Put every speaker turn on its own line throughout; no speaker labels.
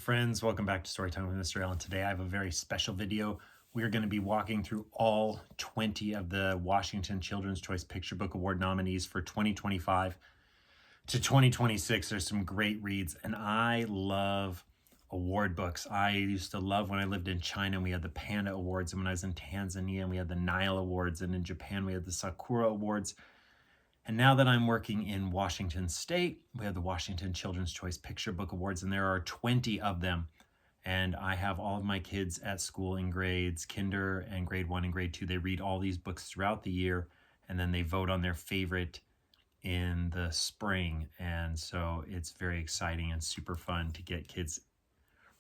friends, welcome back to Storytime with Mr. Elle. And today I have a very special video. We are going to be walking through all 20 of the Washington Children's Choice Picture Book Award nominees for 2025 to 2026. There's some great reads, and I love award books. I used to love when I lived in China, we had the Panda Awards, and when I was in Tanzania, we had the Nile Awards, and in Japan, we had the Sakura Awards. And now that I'm working in Washington State, we have the Washington Children's Choice Picture Book Awards, and there are 20 of them. And I have all of my kids at school in grades, kinder and grade 1 and grade 2. They read all these books throughout the year, and then they vote on their favorite in the spring. And so it's very exciting and super fun to get kids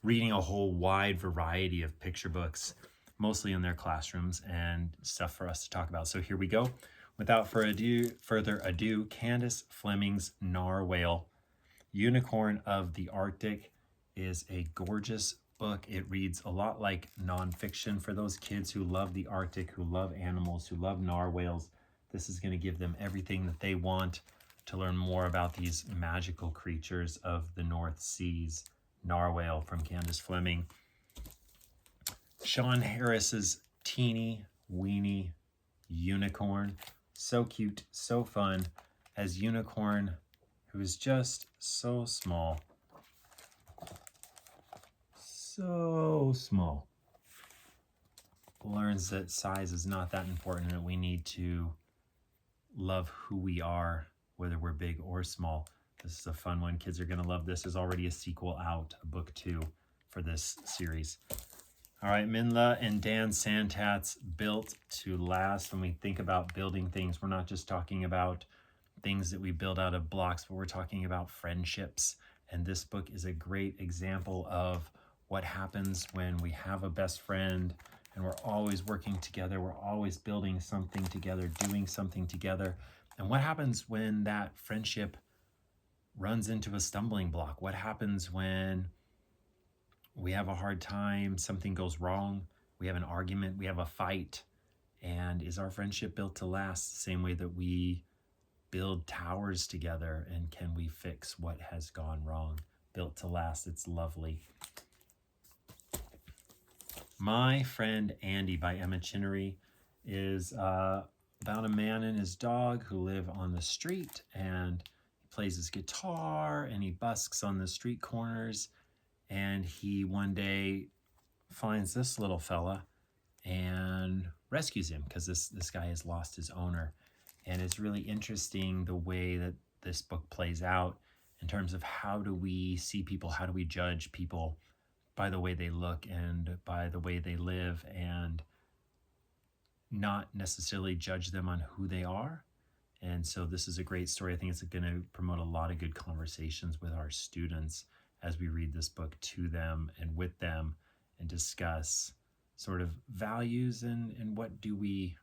reading a whole wide variety of picture books, mostly in their classrooms, and stuff for us to talk about. So here we go. Without further ado, Candace Fleming's Narwhale, Unicorn of the Arctic, is a gorgeous book. It reads a lot like nonfiction for those kids who love the Arctic, who love animals, who love narwhales. This is going to give them everything that they want to learn more about these magical creatures of the North Seas. Narwhale from Candace Fleming. Sean Harris's Teeny Weeny Unicorn. So cute, so fun, as Unicorn, who is just so small. So small. Learns that size is not that important, and that we need to love who we are, whether we're big or small. This is a fun one. Kids are going to love this. There's already a sequel out, a book 2 for this series. All right, Minla and Dan Santat's Built to Last. When we think about building things, we're not just talking about things that we build out of blocks, but we're talking about friendships. And this book is a great example of what happens when we have a best friend and we're always working together. We're always building something together, doing something together. And what happens when that friendship runs into a stumbling block? What happens when we have a hard time, something goes wrong, we have an argument, we have a fight? And is our friendship built to last the same way that we build towers together? And can we fix what has gone wrong? Built to Last, it's lovely. My Friend Andy by Emma Chinnery is about a man and his dog who live on the street, and he plays his guitar and he busks on the street corners. And he one day finds this little fella and rescues him because this guy has lost his owner. And it's really interesting the way that this book plays out in terms of how do we see people, how do we judge people by the way they look and by the way they live, and not necessarily judge them on who they are. And so this is a great story. I think it's going to promote a lot of good conversations with our students as we read this book to them and with them, and discuss sort of values and what do we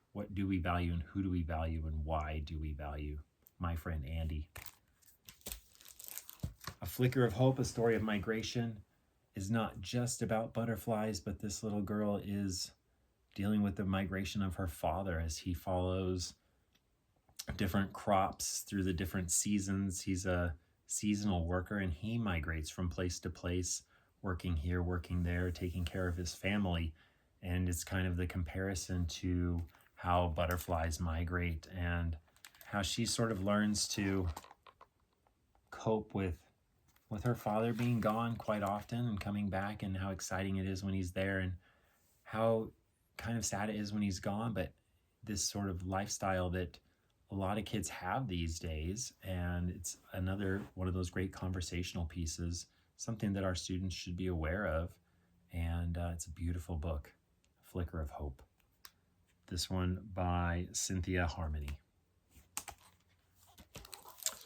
value and who do we value and why do we value. My Friend Andy. A Flicker of Hope, a story of migration, is not just about butterflies, but this little girl is dealing with the migration of her father as he follows different crops through the different seasons. He's a seasonal worker, and he migrates from place to place, working here, working there, taking care of his family. And it's kind of the comparison to how butterflies migrate and how she sort of learns to cope with her father being gone quite often and coming back, and how exciting it is when he's there, and how kind of sad it is when he's gone. But this sort of lifestyle that a lot of kids have these days, and it's another one of those great conversational pieces, something that our students should be aware of. And it's a beautiful book, Flicker of Hope. This one by Cynthia Harmony.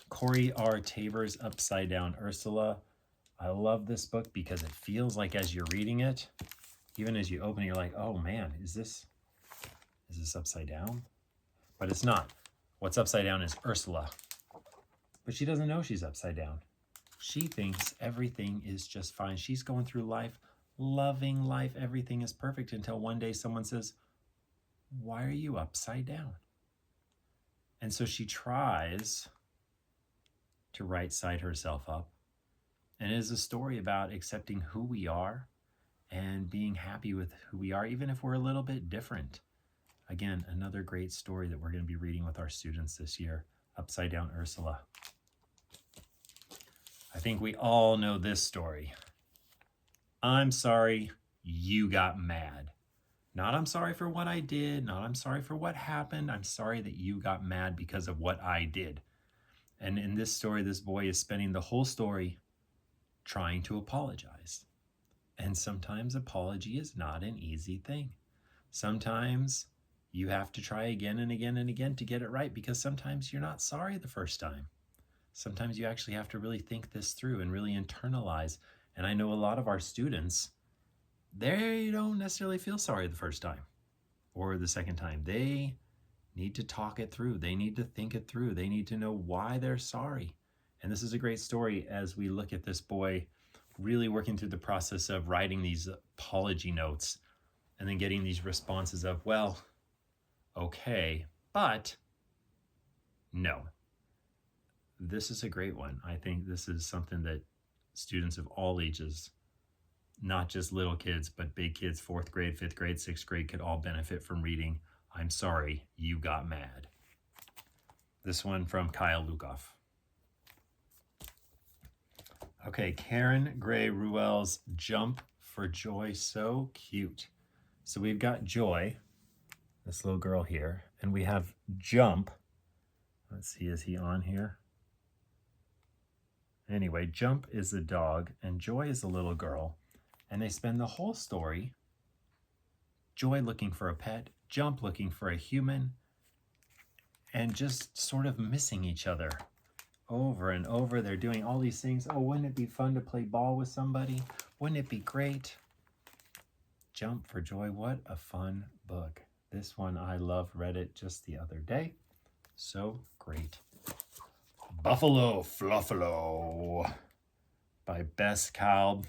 Corey R. Tabor's Upside Down Ursula. I love this book because it feels like as you're reading it, even as you open it, you're like, oh man, is this upside down? But it's not. What's upside down is Ursula. But she doesn't know she's upside down. She thinks everything is just fine. She's going through life, loving life. Everything is perfect until one day someone says, why are you upside down? And so she tries to right side herself up And it is a story about accepting who we are and being happy with who we are, even if we're a little bit different. Again, another great story that we're going to be reading with our students this year, Upside Down Ursula. I think we all know this story. I'm sorry you got mad. Not I'm sorry for what I did, not I'm sorry for what happened. I'm sorry that you got mad because of what I did. And in this story, this boy is spending the whole story trying to apologize. And sometimes apology is not an easy thing. Sometimes you have to try again and again and again to get it right, because sometimes you're not sorry the first time. Sometimes you actually have to really think this through and really internalize. And I know a lot of our students, they don't necessarily feel sorry the first time or the second time. They need to talk it through. They need to think it through. They need to know why they're sorry. And this is a great story as we look at this boy really working through the process of writing these apology notes and then getting these responses of, well, okay, but no. This is a great one. I think this is something that students of all ages, not just little kids, but big kids, 4th grade, 5th grade, 6th grade, could all benefit from reading. I'm sorry you got mad. This one from Kyle Lukoff. Okay, Karen Gray Ruelle's Jump for Joy. So cute. So we've got Joy, this little girl here, and we have Jump. Let's see, is he on here? Anyway, Jump is a dog and Joy is a little girl. And they spend the whole story, Joy looking for a pet, Jump looking for a human, and just sort of missing each other over and over. They're doing all these things. Oh, wouldn't it be fun to play ball with somebody? Wouldn't it be great? Jump for Joy. What a fun book. This one I love, read it just the other day. So great. Buffalo Fluffalo by Bess, Kalb.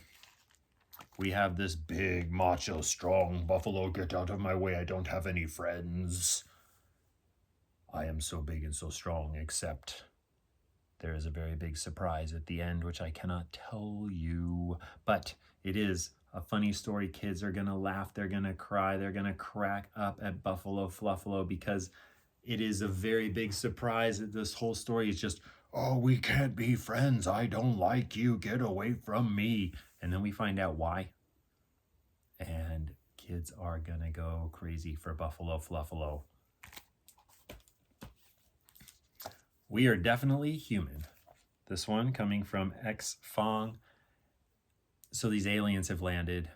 We have this big, macho, strong buffalo. Get out of my way. I don't have any friends. I am so big and so strong, except there is a very big surprise at the end, which I cannot tell you. But it is a funny story. Kids are going to laugh. They're going to cry. They're going to crack up at Buffalo Fluffalo because it is a very big surprise that this whole story is just, oh, we can't be friends. I don't like you. Get away from me. And then we find out why. And kids are going to go crazy for Buffalo Fluffalo. We Are Definitely Human. This one coming from X Fong. So these aliens have landed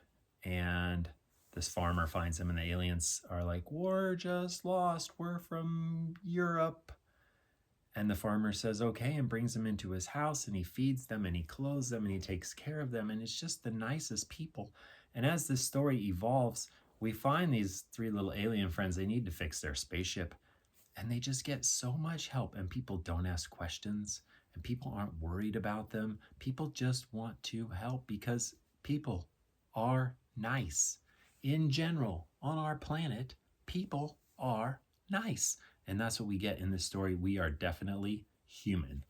and this farmer finds them and the aliens are like, we're just lost. We're from Europe. And the farmer says, okay, and brings them into his house and he feeds them and he clothes them and he takes care of them. And it's just the nicest people. And as this story evolves, we find these 3 little alien friends. They need to fix their spaceship and they just get so much help, and people don't ask questions and people aren't worried about them. People just want to help because people are nice. In general, on our planet, people are nice. And that's what we get in this story. We are definitely human.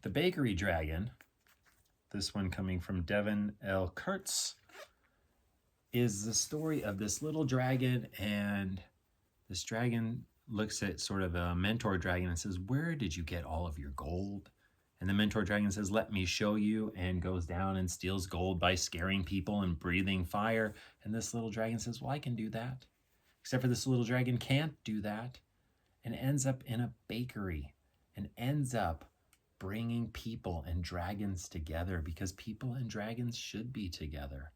The Bakery Dragon, this one coming from Deven, Elle, Kurtz, is the story of this little dragon, and this dragon looks at sort of a mentor dragon and says, where did you get all of your gold? And the mentor dragon says, let me show you, and goes down and steals gold by scaring people and breathing fire. And this little dragon says, well, I can do that. Except for this little dragon can't do that, and ends up in a bakery and ends up bringing people and dragons together, because people and dragons should be together,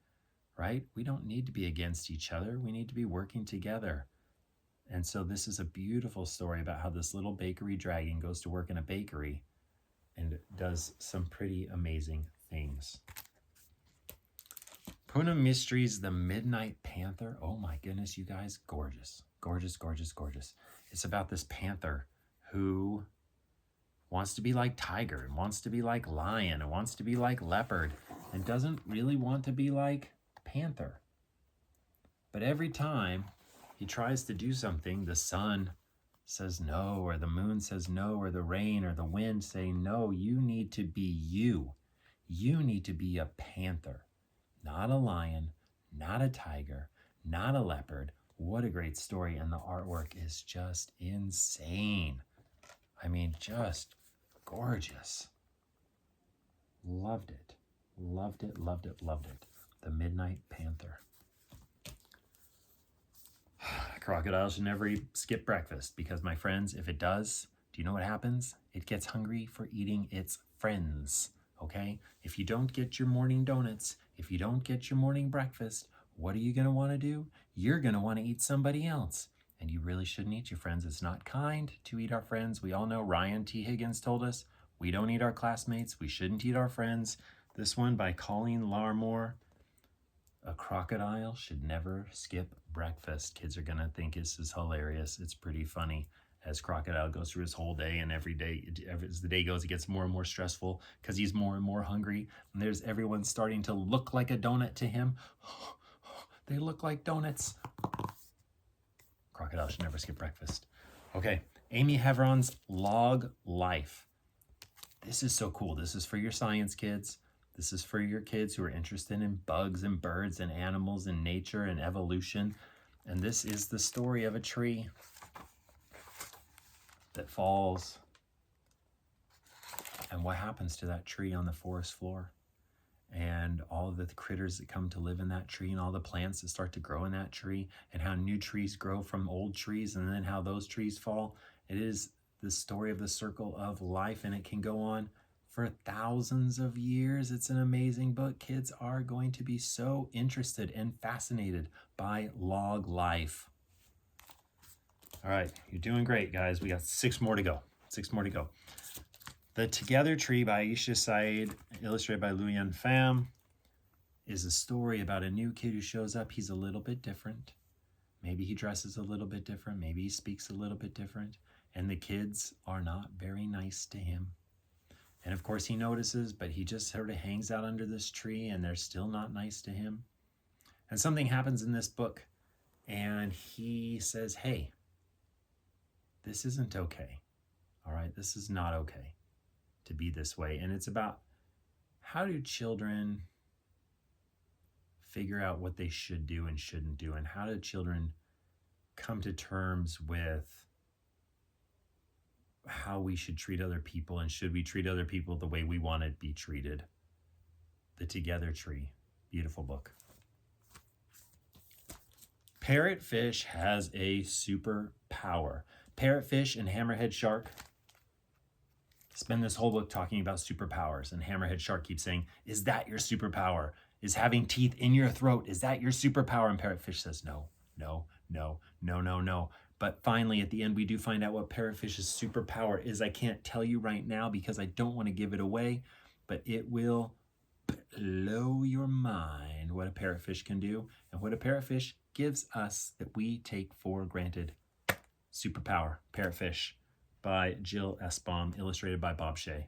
right? We don't need to be against each other. We need to be working together. And so this is a beautiful story about how this little bakery dragon goes to work in a bakery and does some pretty amazing things. Puna Mysteries, The Midnight Panther. Oh my goodness, you guys, gorgeous. Gorgeous, gorgeous, gorgeous. It's about this panther who wants to be like tiger and wants to be like lion and wants to be like leopard and doesn't really want to be like panther. But every time he tries to do something, the sun says no, or the moon says no, or the rain or the wind say no. You need to be you. You need to be a panther, not a lion, not a tiger, not a leopard. What a great story. And the artwork is just insane. I mean, just gorgeous. Loved it. Loved it, loved it, loved it. The Midnight Panther. Crocodile should never skip breakfast because, my friends, if it does, do you know what happens? It gets hungry for eating its friends, okay? If you don't get your morning donuts, if you don't get your morning breakfast, what are you going to want to do? You're going to want to eat somebody else. And you really shouldn't eat your friends. It's not kind to eat our friends. We all know Ryan T. Higgins told us we don't eat our classmates. We shouldn't eat our friends. This one by Colleen Larmour. A crocodile should never skip breakfast. Kids are going to think this is hilarious. It's pretty funny as Crocodile goes through his whole day, and every day, as the day goes, it gets more and more stressful because he's more and more hungry. And there's everyone starting to look like a donut to him. They look like donuts. Crocodile should never skip breakfast. Okay, Amy Hevron's Log Life. This is so cool. This is for your science kids. This is for your kids who are interested in bugs and birds and animals and nature and evolution. And this is the story of a tree that falls. And what happens to that tree on the forest floor? And all of the critters that come to live in that tree and all the plants that start to grow in that tree and how new trees grow from old trees and then how those trees fall. It is the story of the circle of life, and it can go on for thousands of years. It's an amazing book. Kids are going to be so interested and fascinated by log life. All right, you're doing great, guys. We got 6 more to go. 6 more to go. The Together Tree by Aisha Said, illustrated by LeUyen Pham, is a story about a new kid who shows up. He's a little bit different. Maybe he dresses a little bit different. Maybe he speaks a little bit different. And the kids are not very nice to him. And of course he notices, but he just sort of hangs out under this tree and they're still not nice to him. And something happens in this book and he says, hey, this isn't okay. All right, this is not okay to be this way. And it's about how do children figure out what they should do and shouldn't do, and how do children come to terms with how we should treat other people, and should we treat other people the way we want to be treated. The Together Tree. Beautiful book. Parrotfish has a superpower. Parrotfish and Hammerhead Shark spend this whole book talking about superpowers, and Hammerhead Shark keeps saying, is that your superpower? Is having teeth in your throat, is that your superpower? And Parrotfish says, no, no, no, no, no, no. But finally, at the end, we do find out what Parrotfish's superpower is. I can't tell you right now because I don't want to give it away, but it will blow your mind what a parrotfish can do and what a parrotfish gives us that we take for granted. Superpower, Parrotfish by Jill Espom, illustrated by Bob Shea.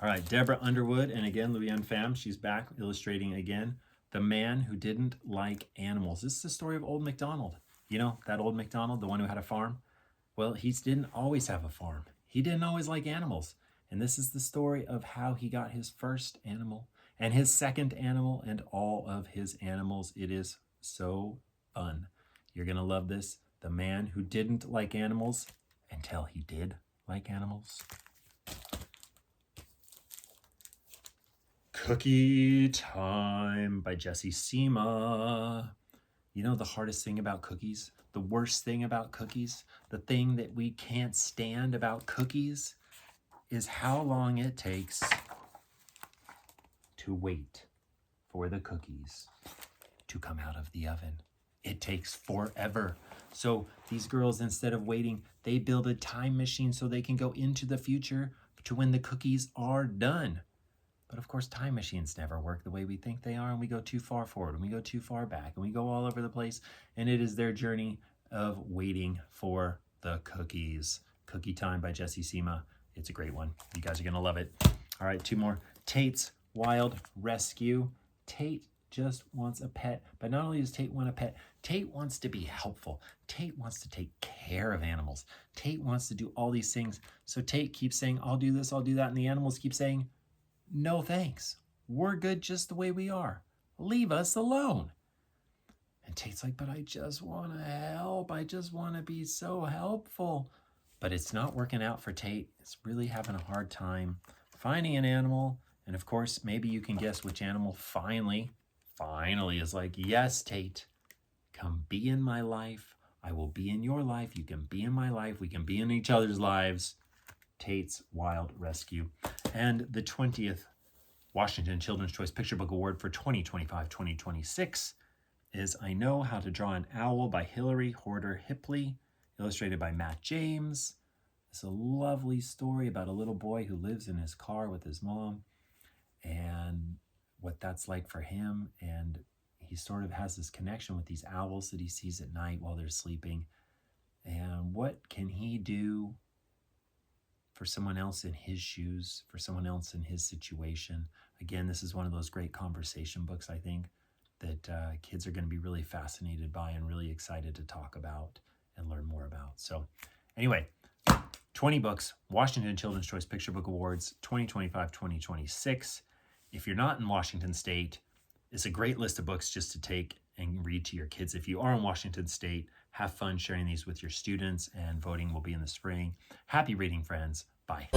All right, Deborah Underwood, and again, LeUyen Pham, she's back illustrating again. The Man Who Didn't Like Animals. This is the story of Old MacDonald. You know, that old MacDonald, the one who had a farm? Well, he didn't always have a farm. He didn't always like animals. And this is the story of how he got his first animal and his second animal and all of his animals. It is so fun. You're going to love this. The Man Who Didn't Like Animals until he did like animals. Cookie Time by Jessie, Sima. You know the hardest thing about cookies? The worst thing about cookies? The thing that we can't stand about cookies is how long it takes to wait for the cookies to come out of the oven. It takes forever. So these girls, instead of waiting, they build a time machine so they can go into the future to when the cookies are done. But of course, time machines never work the way we think they are, and we go too far forward, and we go too far back, and we go all over the place, and it is their journey of waiting for the cookies. Cookie Time by Jessie, Sima. It's a great one. You guys are going to love it. All right, 2 more. Tate's Wild Rescue. Tate just wants a pet. But not only does Tate want a pet, Tate wants to be helpful. Tate wants to take care of animals. Tate wants to do all these things. So Tate keeps saying, I'll do this, I'll do that. And the animals keep saying, no thanks. We're good just the way we are. Leave us alone. And Tate's like, but I just want to help. I just want to be so helpful. But it's not working out for Tate. It's really having a hard time finding an animal. And of course, maybe you can guess which animal finally is like, yes, Tate, come be in my life. I will be in your life. You can be in my life. We can be in each other's lives. Tate's Wild Rescue. And the 20th Washington Children's Choice Picture Book Award for 2025-2026 is I Know How to Draw an Owl by Hilary, Horder, Hippely, illustrated by Matt James. It's a lovely story about a little boy who lives in his car with his mom and what that's like for him. And he sort of has this connection with these owls that he sees at night while they're sleeping. And what can he do for someone else in his shoes, for someone else in his situation? Again, this is one of those great conversation books, I think, that kids are going to be really fascinated by and really excited to talk about and learn more about. So anyway, 20 books, Washington Children's Choice Picture Book Awards, 2025-2026. If you're not in Washington State, it's a great list of books just to take and read to your kids. If you are in Washington State, have fun sharing these with your students, and voting will be in the spring. Happy reading, friends. Bye.